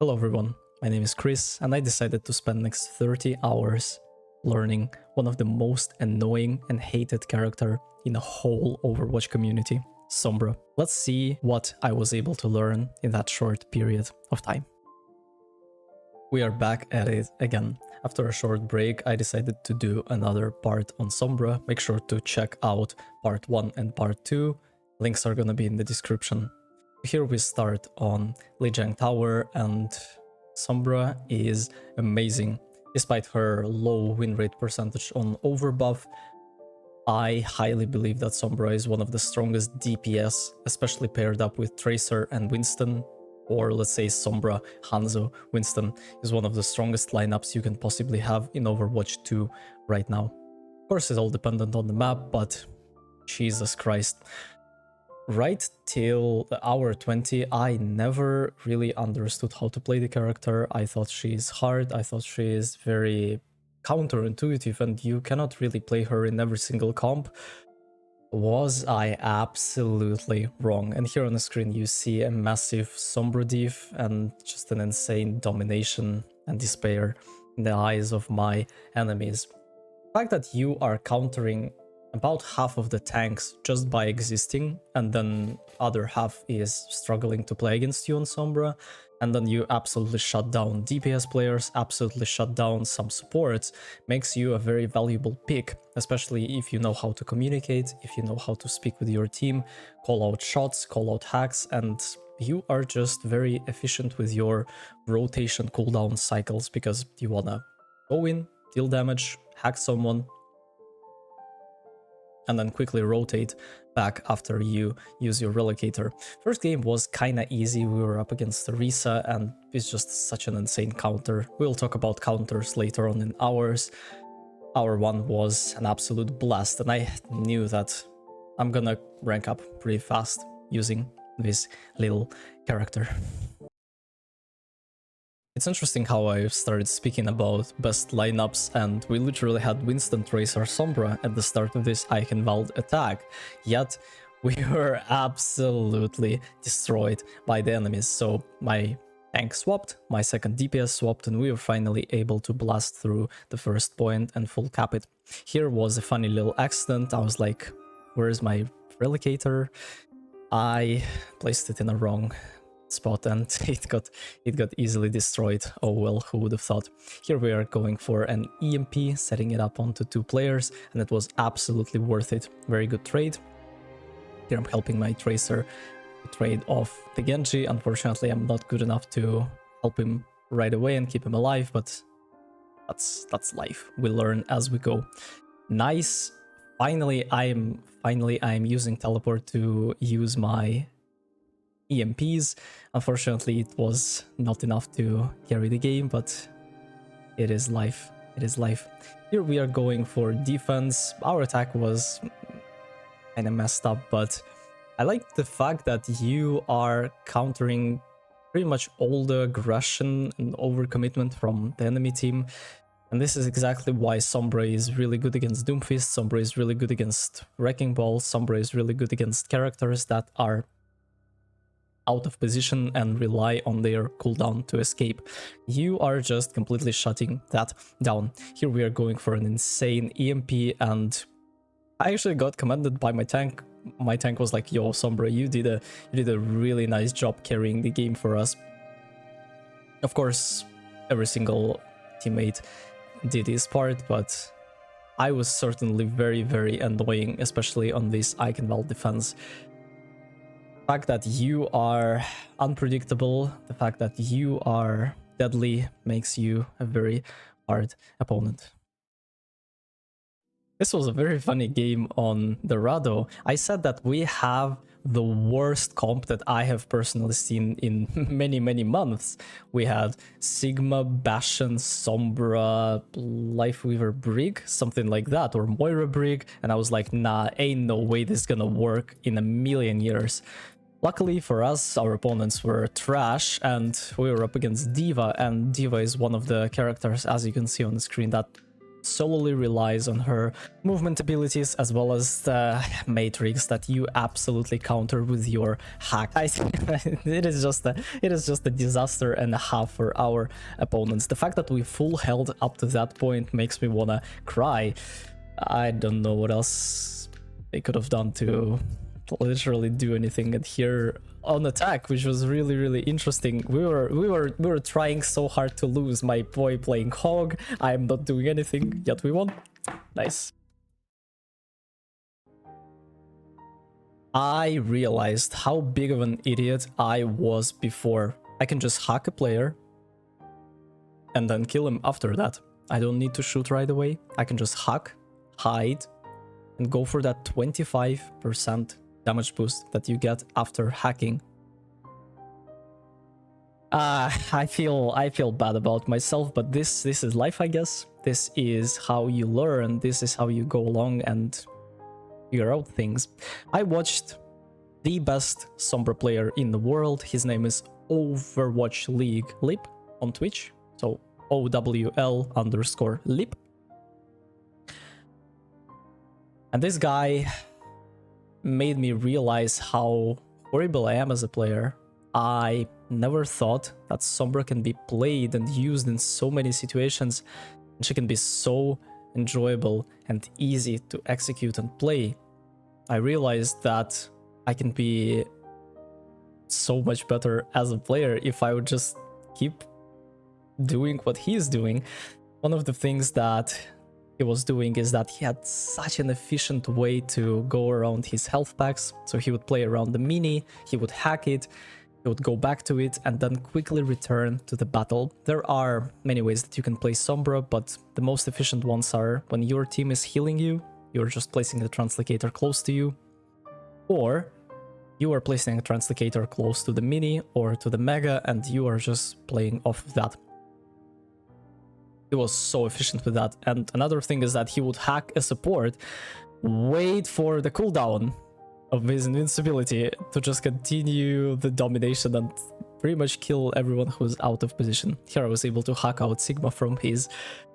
Hello everyone, my name is Chris and I decided to spend next 30 hours learning one of the most annoying and hated character in the whole Overwatch community, Sombra. Let's see what I was able to learn in that short period of time. We are back at it again. After a short break, I decided to do another part on Sombra. Make sure to check out part 1 and part 2. Links are gonna be in the description. Here we start on Lijiang Tower, and Sombra is amazing. Despite her low win rate percentage on overbuff, I highly believe that Sombra is one of the strongest DPS, especially paired up with Tracer and Winston, or let's say Sombra, Hanzo, Winston is one of the strongest lineups you can possibly have in Overwatch 2 right now. Of course, it's all dependent on the map, but Jesus Christ. Right till the hour 20, I never really understood how to play the character. I thought she's hard, I thought she is very counterintuitive, and you cannot really play her in every single comp. Was I absolutely wrong? And here on the screen you see a massive Sombra div and just an insane domination and despair in the eyes of my enemies. The fact that you are countering about half of the tanks just by existing, and then other half is struggling to play against you on Sombra, and then you absolutely shut down DPS players, absolutely shut down some supports, makes you a very valuable pick, especially if you know how to communicate, if you know how to speak with your team, call out shots, call out hacks, and you are just very efficient with your rotation cooldown cycles, because you wanna go in, deal damage, hack someone, and then quickly rotate back after you use your relocator. First game was kinda easy. We were up against Risa and it's just such an insane counter. We'll talk about counters later on in hours. Hour 1 was an absolute blast, and I knew that I'm gonna rank up pretty fast using this little character. It's interesting how I started speaking about best lineups, and we literally had Winston, Tracer, Sombra at the start of this Eichenwald attack, yet we were absolutely destroyed by the enemies. So my tank swapped, my second DPS swapped, and we were finally able to blast through the first point and full cap it. Here was a funny little accident. I was like, where is my relocator? I placed it in a wrong spot and it got easily destroyed. Oh well, who would have thought. Here we are going for an EMP, setting it up onto 2 players, and it was absolutely worth it. Very good trade. Here I'm helping my Tracer to trade off the Genji. Unfortunately, I'm not good enough to help him right away and keep him alive, but that's life. We learn as we go. Nice. Finally I'm using teleport to use my EMPs. Unfortunately, it was not enough to carry the game, but it is life. It is life. Here we are going for defense. Our attack was kind of messed up, but I like the fact that you are countering pretty much all the aggression and overcommitment from the enemy team. And this is exactly why Sombra is really good against Doomfist, Sombra is really good against Wrecking Ball, Sombra is really good against characters that are out of position and rely on their cooldown to escape. You are just completely shutting that down. Here we are going for an insane EMP, and I actually got commended by my tank. My tank was like, yo Sombra, you did a really nice job carrying the game for us. Of course, every single teammate did his part, but I was certainly very, very annoying, especially on this Eichenwald defense. The fact that you are unpredictable, the fact that you are deadly makes you a very hard opponent. This was a very funny game on Dorado. I said that we have the worst comp that I have personally seen in many months. We had Sigma, Bastion, Sombra, Lifeweaver Brig, something like that, or Moira Brig, and I was like, nah, ain't no way this is gonna work in a million years. Luckily for us, our opponents were trash, and we were up against D.Va, and D.Va is one of the characters, as you can see on the screen, that solely relies on her movement abilities as well as the matrix that you absolutely counter with your hack. It is just a disaster and a half for our opponents. The fact that we full held up to that point makes me wanna cry. I don't know what else they could have done to literally do anything. And here on attack, which was really interesting, we were trying so hard to lose. My boy playing Hog, I am not doing anything, yet we won. Nice. I realized how big of an idiot I was before. I can just hack a player and then kill him after that. I don't need to shoot right away. I can just hack, hide, and go for that 25% damage boost that you get after hacking. I feel bad about myself, but this is life, I guess. This is how you learn. This is how you go along and figure out things. I watched the best Sombra player in the world. His name is Overwatch League Lip on Twitch. So OWL_Lip. And this guy made me realize how horrible I am as a player. I never thought that Sombra can be played and used in so many situations, and she can be so enjoyable and easy to execute and play. I realized that I can be so much better as a player if I would just keep doing what he's doing. One of the things that he was doing is that he had such an efficient way to go around his health packs. So he would play around the mini, he would hack it, he would go back to it, and then quickly return to the battle. There are many ways that you can play Sombra, but the most efficient ones are when your team is healing you, you're just placing the translocator close to you, or you are placing a translocator close to the mini or to the mega, and you are just playing off of that. He was so efficient with that. And another thing is that he would hack a support, wait for the cooldown of his invincibility to just continue the domination and pretty much kill everyone who's out of position. Here I was able to hack out Sigma from his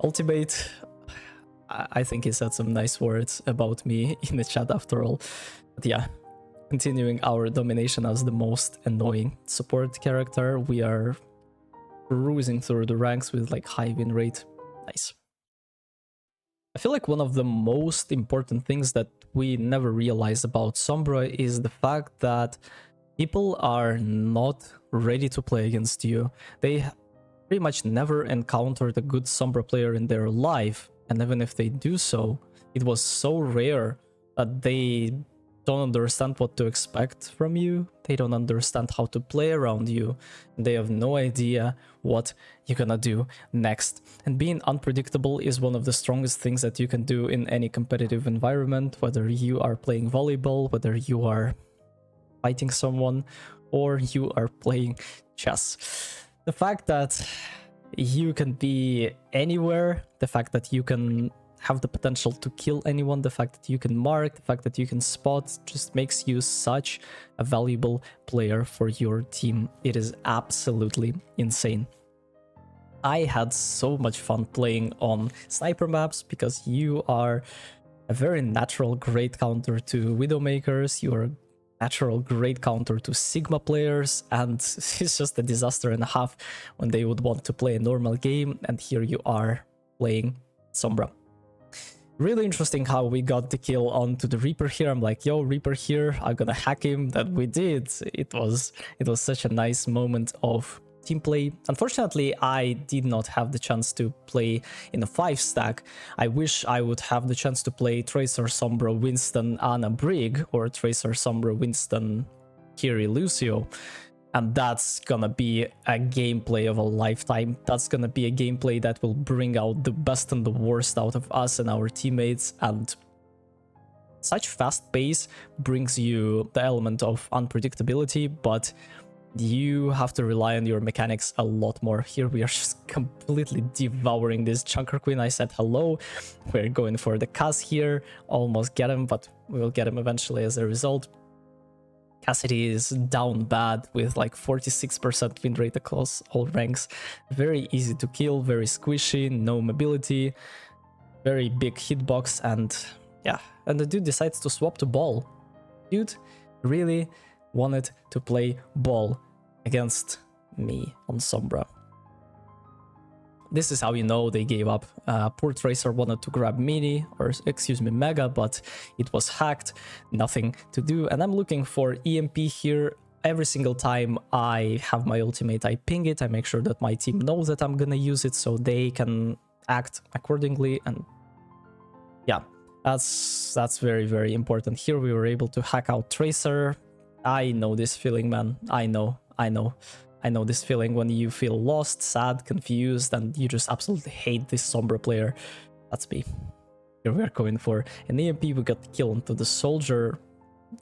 ultimate. I think he said some nice words about me in the chat after all. But yeah, continuing our domination as the most annoying support character. We are cruising through the ranks with like high win rate. Nice. I feel like one of the most important things that we never realize about Sombra is the fact that people are not ready to play against you. They pretty much never encountered a good Sombra player in their life, and even if they do so, it was so rare that they don't understand what to expect from you. They don't understand how to play around you. They have no idea what you're gonna do next. And being unpredictable is one of the strongest things that you can do in any competitive environment, whether you are playing volleyball, whether you are fighting someone, or you are playing chess. The fact that you can be anywhere, the fact that you can have the potential to kill anyone, the fact that you can mark, the fact that you can spot, just makes you such a valuable player for your team. It is absolutely insane. I had so much fun playing on sniper maps because you are a very natural great counter to Widowmakers, you are a natural great counter to Sigma players, and it's just a disaster and a half when they would want to play a normal game, and here you are playing Sombra. Really interesting how we got the kill onto the Reaper here. I'm like, yo, Reaper here, I'm gonna hack him. That we did. It was such a nice moment of team play. Unfortunately, I did not have the chance to play in a 5-stack. I wish I would have the chance to play Tracer, Sombra, Winston, Ana, Brig, or Tracer, Sombra, Winston, Kiri, Lucio. And that's gonna be a gameplay of a lifetime. That's gonna be a gameplay that will bring out the best and the worst out of us and our teammates. And such fast pace brings you the element of unpredictability, but you have to rely on your mechanics a lot more. Here we are just completely devouring this Chunker Queen. I said hello. We're going for the Cass here. Almost get him, but we will get him eventually as a result. Cassidy is down bad with like 46% win rate across all ranks. Very easy to kill, very squishy, no mobility. very big hitbox, and yeah, and the dude decides to swap to ball. Dude really wanted to play ball against me on Sombra. This is how you know they gave up. Poor Tracer wanted to grab Mini, or excuse me, Mega, but it was hacked, nothing to do. And I'm looking for EMP here. Every single time I have my ultimate, I ping it, I make sure that my team knows that I'm gonna use it so they can act accordingly. And yeah, that's very, very important. Here we were able to hack out Tracer. I know this feeling, man. I know this feeling when you feel lost, sad, confused, and you just absolutely hate this Sombra player. That's me. Here we are going for an EMP. We got the kill onto the soldier,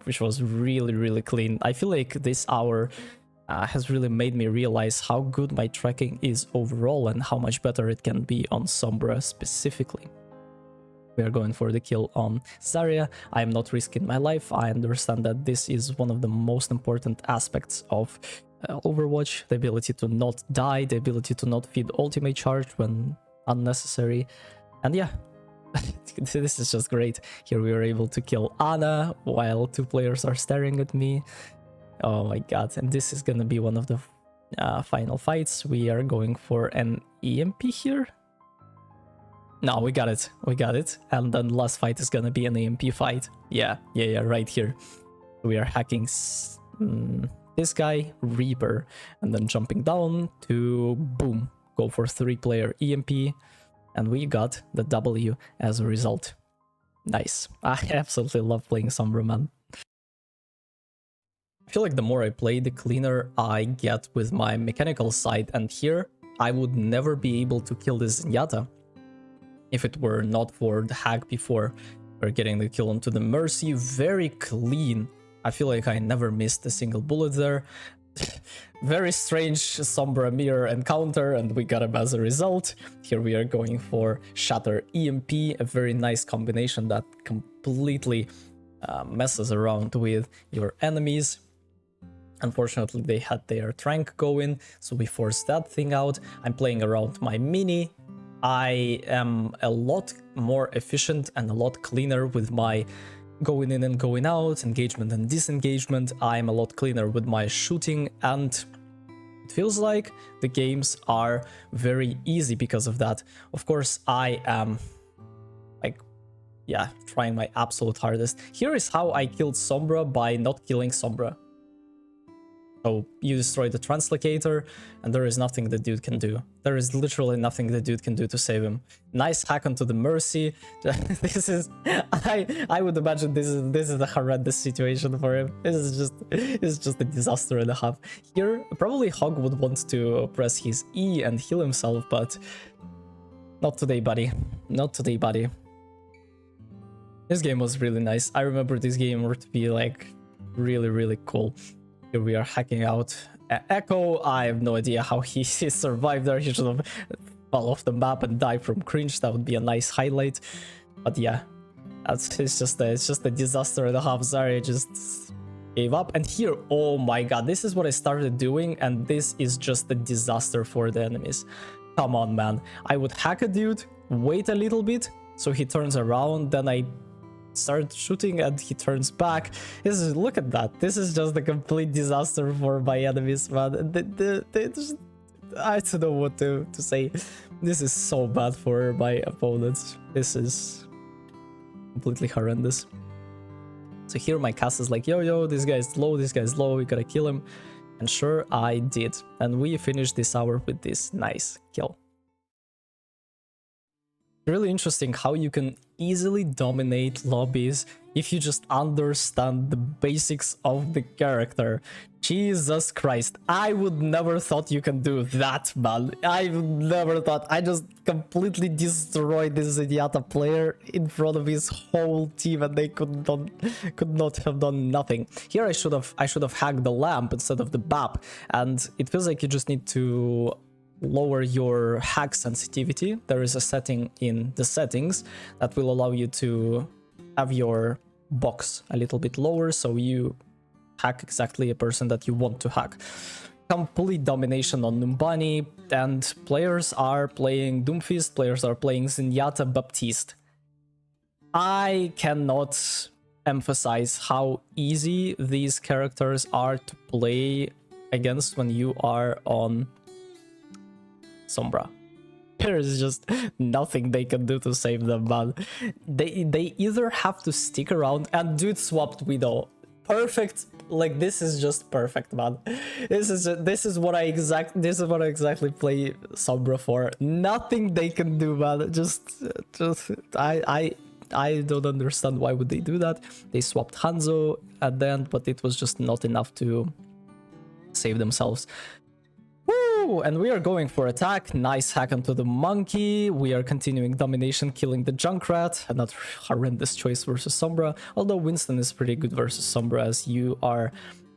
which was really, really clean. I feel like this hour has really made me realize how good my tracking is overall and how much better it can be on Sombra specifically. We are going for the kill on Zarya. I am not risking my life. I understand that this is one of the most important aspects of Overwatch, the ability to not die, the ability to not feed ultimate charge when unnecessary. And yeah, this is just great. Here we are able to kill Ana while two players are staring at me. Oh my god, and this is gonna be one of the final fights. We are going for an EMP here. No, we got it. And then last fight is gonna be an EMP fight. Yeah, right here. We are hacking this guy, Reaper, and then jumping down to boom, go for 3-player EMP, and we got the W as a result. Nice. I absolutely love playing Sombra, man. I feel like the more I play, the cleaner I get with my mechanical side, and here I would never be able to kill this Zenyatta if it were not for the hack before. We're getting the kill onto the Mercy, very clean. I feel like I never missed a single bullet there. Very strange Sombra mirror encounter, and we got him as a result. Here we are going for Shatter EMP, a very nice combination that completely messes around with your enemies. Unfortunately, they had their Trank going, so we forced that thing out. I'm playing around my Mini. I am a lot more efficient and a lot cleaner with my going in and going out, engagement and disengagement. I'm a lot cleaner with my shooting, and it feels like the games are very easy because of that. Of course, I am like, yeah, trying my absolute hardest. Here is how I killed Sombra by not killing Sombra. So you destroy the translocator, and there is nothing the dude can do. There is literally nothing the dude can do to save him. Nice hack onto the Mercy. This is, I would imagine this is a horrendous situation for him. This is just a disaster and a half. Here, probably Hog would want to press his E and heal himself, but not today, buddy. Not today, buddy. This game was really nice. I remember this game to be like really, really cool. Here we are hacking out Echo. I have no idea how he survived there. He should have fell off the map and died from cringe. That would be a nice highlight. But yeah, it's just a disaster and a half. Zarya just gave up. And here, oh my god, this is what I started doing, and this is just a disaster for the enemies. Come on, man. I would hack a dude, wait a little bit so he turns around, then I start shooting and he turns back. Look at that. This is just a complete disaster for my enemies, man. I don't know what to say. This is so bad for my opponents. This is completely horrendous. So here my cast is like, yo, this guy's low, we gotta kill him. And sure, I did. And we finished this hour with this nice kill. Really interesting how you can easily dominate lobbies if you just understand the basics of the character. Jesus Christ, I would never thought you can do that, man. I never thought. I just completely destroyed this Zenyatta player in front of his whole team, and they could not have done nothing. Here I should have hacked the lamp instead of the BAP, and it feels like you just need to lower your hack sensitivity. There is a setting in the settings that will allow you to have your box a little bit lower, so you hack exactly a person that you want to hack. complete domination on Numbani, and players are playing Doomfist, players are playing Zenyatta Baptiste. I cannot emphasize how easy these characters are to play against when you are on Sombra. There is just nothing they can do to save them, man. They either have to stick around, and dude swapped Widow. Perfect. Like, this is just perfect, man. This is what I exactly play Sombra for. Nothing they can do, man. Just I don't understand why would they do that. They swapped Hanzo at the end, but it was just not enough to save themselves. Woo! And we are going for attack. Nice hack onto the monkey. We are continuing domination, killing the Junkrat. Another horrendous choice versus Sombra. Although Winston is pretty good versus Sombra, as you are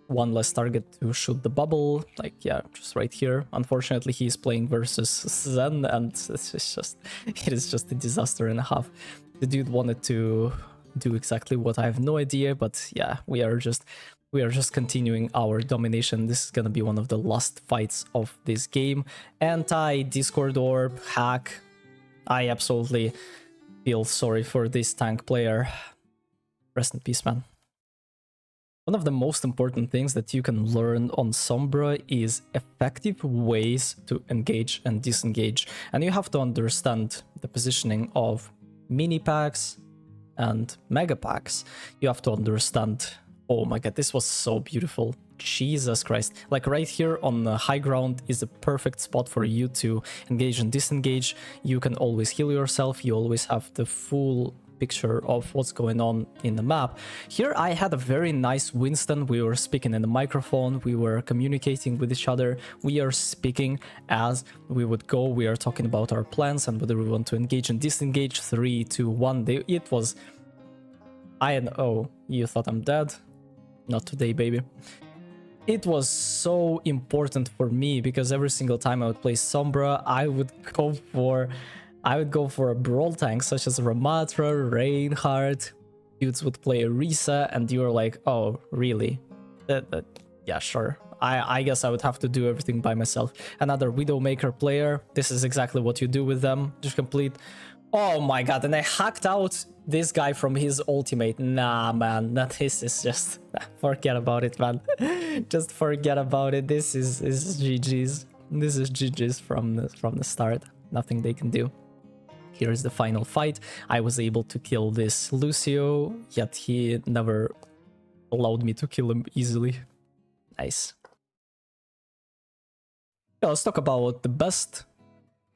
one less target to shoot the bubble. Like, yeah, just right here. Unfortunately, he's playing versus Zen, and it is just a disaster and a half. The dude wanted to do exactly what I have no idea, but yeah, we are just continuing our domination. This is gonna be one of the last fights of this game. Anti-Discord Orb, hack. I absolutely feel sorry for this tank player. Rest in peace, man. One of the most important things that you can learn on Sombra is effective ways to engage and disengage. And you have to understand the positioning of mini packs and mega packs. You have to understand. Oh my god, this was so beautiful. Jesus Christ. Like right here on the high ground is a perfect spot for you to engage and disengage. You can always heal yourself. You always have the full picture of what's going on in the map. Here I had a very nice Winston. We were speaking in the microphone. We were communicating with each other. We are speaking as we would go. We are talking about our plans and whether we want to engage and disengage. 3, 2, 1. It was... Oh, you thought I'm dead? Not today, baby. It was so important for me because every single time I would play Sombra, I would go for a brawl tank such as Ramatra, Reinhardt. Dudes would play Orisa, and you were like, oh, really? Yeah, sure. I guess I would have to do everything by myself. Another Widowmaker player. This is exactly what you do with them. Just complete. Oh my god, and I hacked out this guy from his ultimate. Nah, man, this is just... forget about it, man. Just forget about it. This is GG's. This is GG's from the start. Nothing they can do. Here's the final fight. I was able to kill this Lucio, yet he never allowed me to kill him easily. Nice. Yeah, let's talk about the best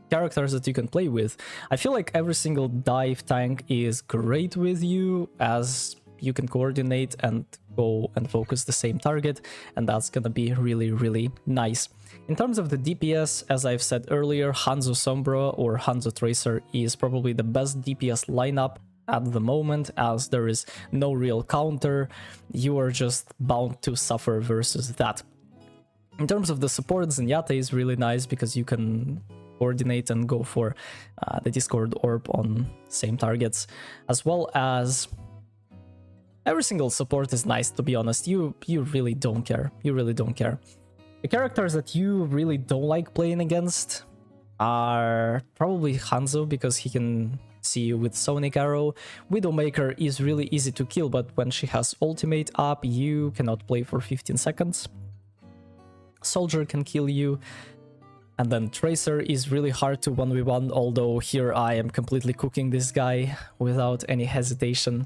characters that you can play with. I feel like every single dive tank is great with you, as you can coordinate and go and focus the same target, and that's gonna be really, really nice. In terms of the DPS, as I've said earlier, Hanzo Sombra or Hanzo Tracer is probably the best DPS lineup at the moment, as there is no real counter. You are just bound to suffer versus that. In terms of the support, Zenyatta is really nice because you can coordinate and go for the Discord Orb on same targets, as well as every single support is nice, to be honest. You really don't care. You really don't care. The characters that you really don't like playing against are probably Hanzo, because he can see you with Sonic Arrow. Widowmaker is really easy to kill, but when she has ultimate up, you cannot play for 15 seconds. Soldier can kill you. And then Tracer is really hard to 1v1, although here I am completely cooking this guy without any hesitation.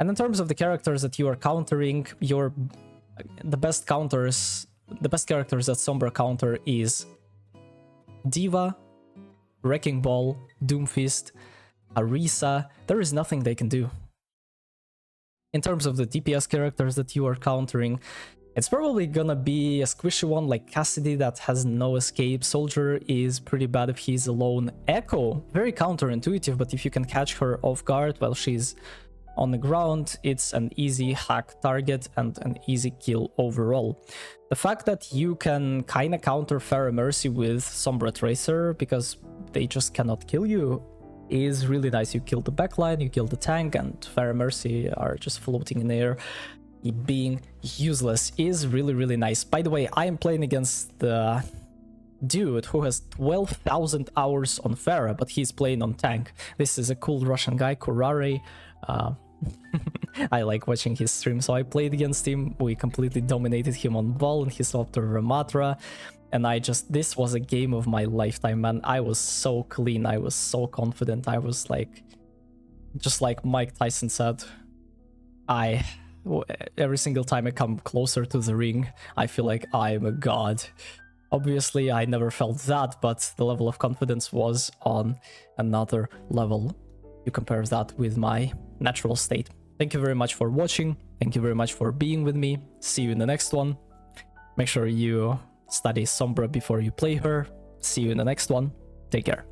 And in terms of the characters that you are countering, the best characters that Sombra counter is Diva, Wrecking Ball, Doomfist, Orisa. There is nothing they can do. In terms of the DPS characters that you are countering, it's probably gonna be a squishy one like Cassidy that has no escape. Soldier is pretty bad if he's alone. Echo, very counterintuitive, but if you can catch her off guard while she's on the ground, it's an easy hack target and an easy kill overall. The fact that you can kinda counter Pharah Mercy with Sombra Tracer because they just cannot kill you is really nice. You kill the backline, you kill the tank, and Pharah Mercy are just floating in the air. being useless is really, really nice. By the way, I am playing against the dude who has 12,000 hours on Pharah, but he's playing on tank. This is a cool Russian guy, Kurare. I like watching his stream, so I played against him. We completely dominated him on ball, and he swapped to Ramatra. And this was a game of my lifetime, man. I was so clean, I was so confident. I was like, just like Mike Tyson said, every single time I come closer to the ring, I feel like I'm a god. Obviously, I never felt that, but the level of confidence was on another level. You compare that with my natural state. Thank you very much for watching. Thank you very much for being with me. See you in the next one. Make sure you study Sombra before you play her. See you in the next one. Take care.